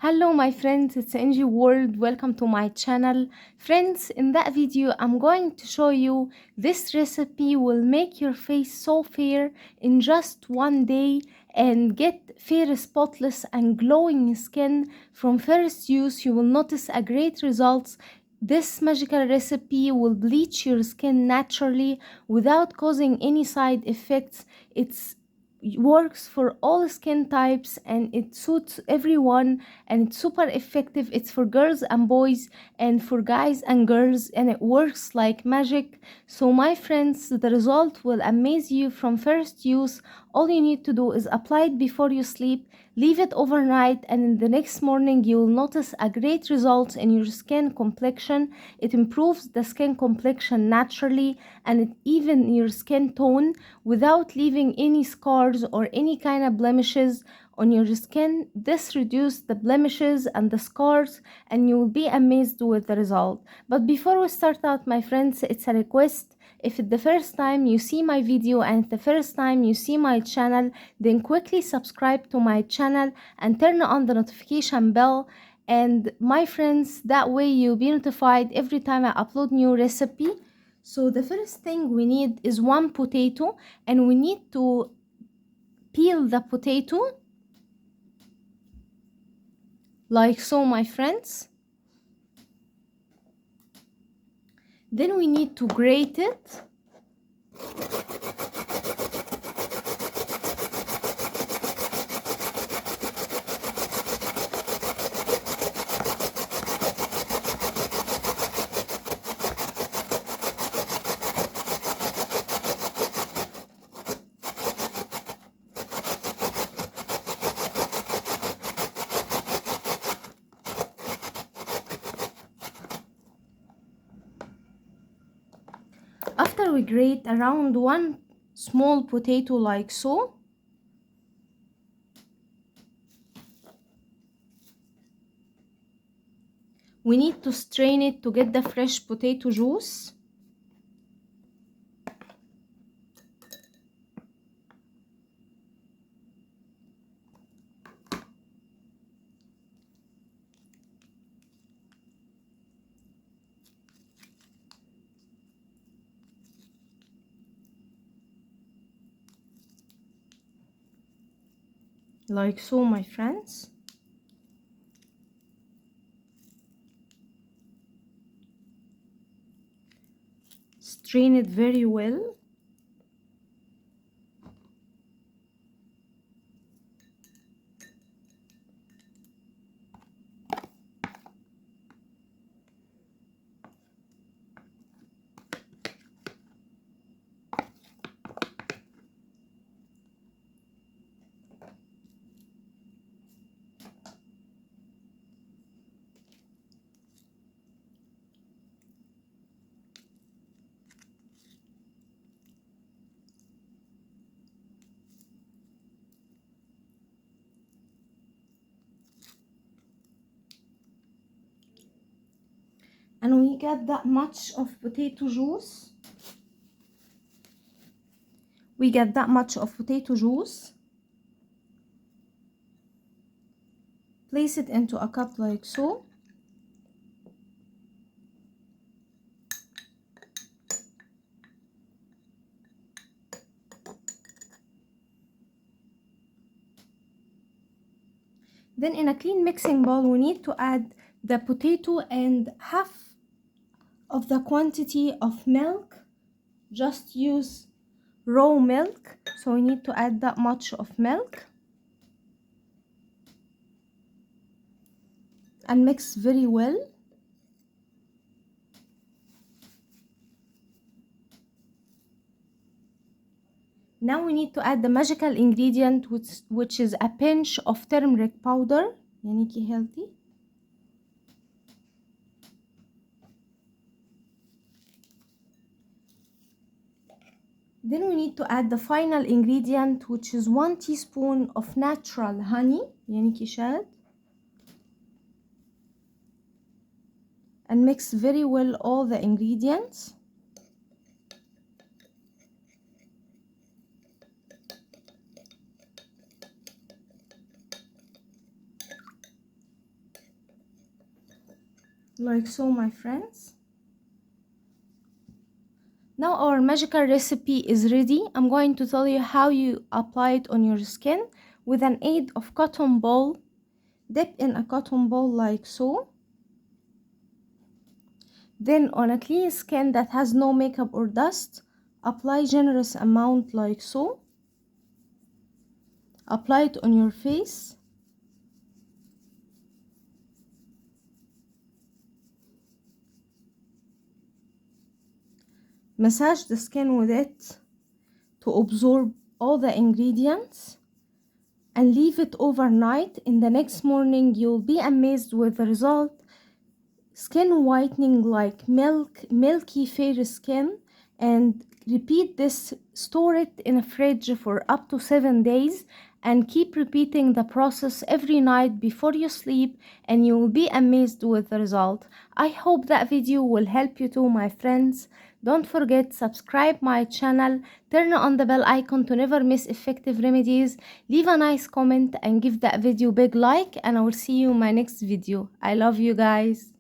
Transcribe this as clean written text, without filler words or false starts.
Hello my friends, it's Angie World. Welcome to my channel. Friends, in that video I'm going to show you this recipe will make your face so fair in just one day and get fair, spotless and glowing skin from first use. You will notice a great results. This magical recipe will bleach your skin naturally without causing any side effects. It works for all skin types and it suits everyone, and it's super effective. It's for girls and boys and for guys and girls, and it works like magic. So my friends, the result will amaze you from first use. All you need to do is apply it before you sleep, leave it overnight, and in the next morning you will notice a great result in your skin complexion. It improves the skin complexion naturally, and it even your skin tone without leaving any scars or any kind of blemishes on your skin. This reduces the blemishes and the scars, and you will be amazed with the result. But before we start out, my friends, it's a request. If it's the first time you see my video and the first time you see my channel, then quickly subscribe to my channel and turn on the notification bell. And my friends, that way you'll be notified every time I upload new recipe. So the first thing we need is one potato, and we need to peel the potato like so, my friends. Then we need to grate it. After we grate around one small potato like so, we need to strain it to get the fresh potato juice. Like so, my friends. Strain it very well. And we get that much of potato juice. We get that much of potato juice. Place it into a cup like so. Then in a clean mixing bowl, we need to add the potato and half of the quantity of milk. Just use raw milk, so we need to add that much of milk and mix very well. Now we need to add the magical ingredient, which is a pinch of turmeric powder. يعني كي healthy. Then we need to add the final ingredient, which is 1 teaspoon of natural honey. يعني كي شاد. And mix very well all the ingredients. like so, my friends. Now our magical recipe is ready. I'm going to tell you how you apply it on your skin with an aid of cotton ball. Dip in a cotton ball like so. Then on a clean skin that has no makeup or dust, apply generous amount like so. Apply it on your face. Massage the skin with it to absorb all the ingredients and leave it overnight. In the next morning you'll be amazed with the result. Skin whitening like milky fair skin. And repeat this, store it in a fridge for up to 7 days and keep repeating the process every night before you sleep, and you will be amazed with the result. I hope that video will help you too, my friends. Don't forget, subscribe my channel, turn on the bell icon to never miss effective remedies, leave a nice comment and give that video big like, and I will see you in my next video. I love you guys.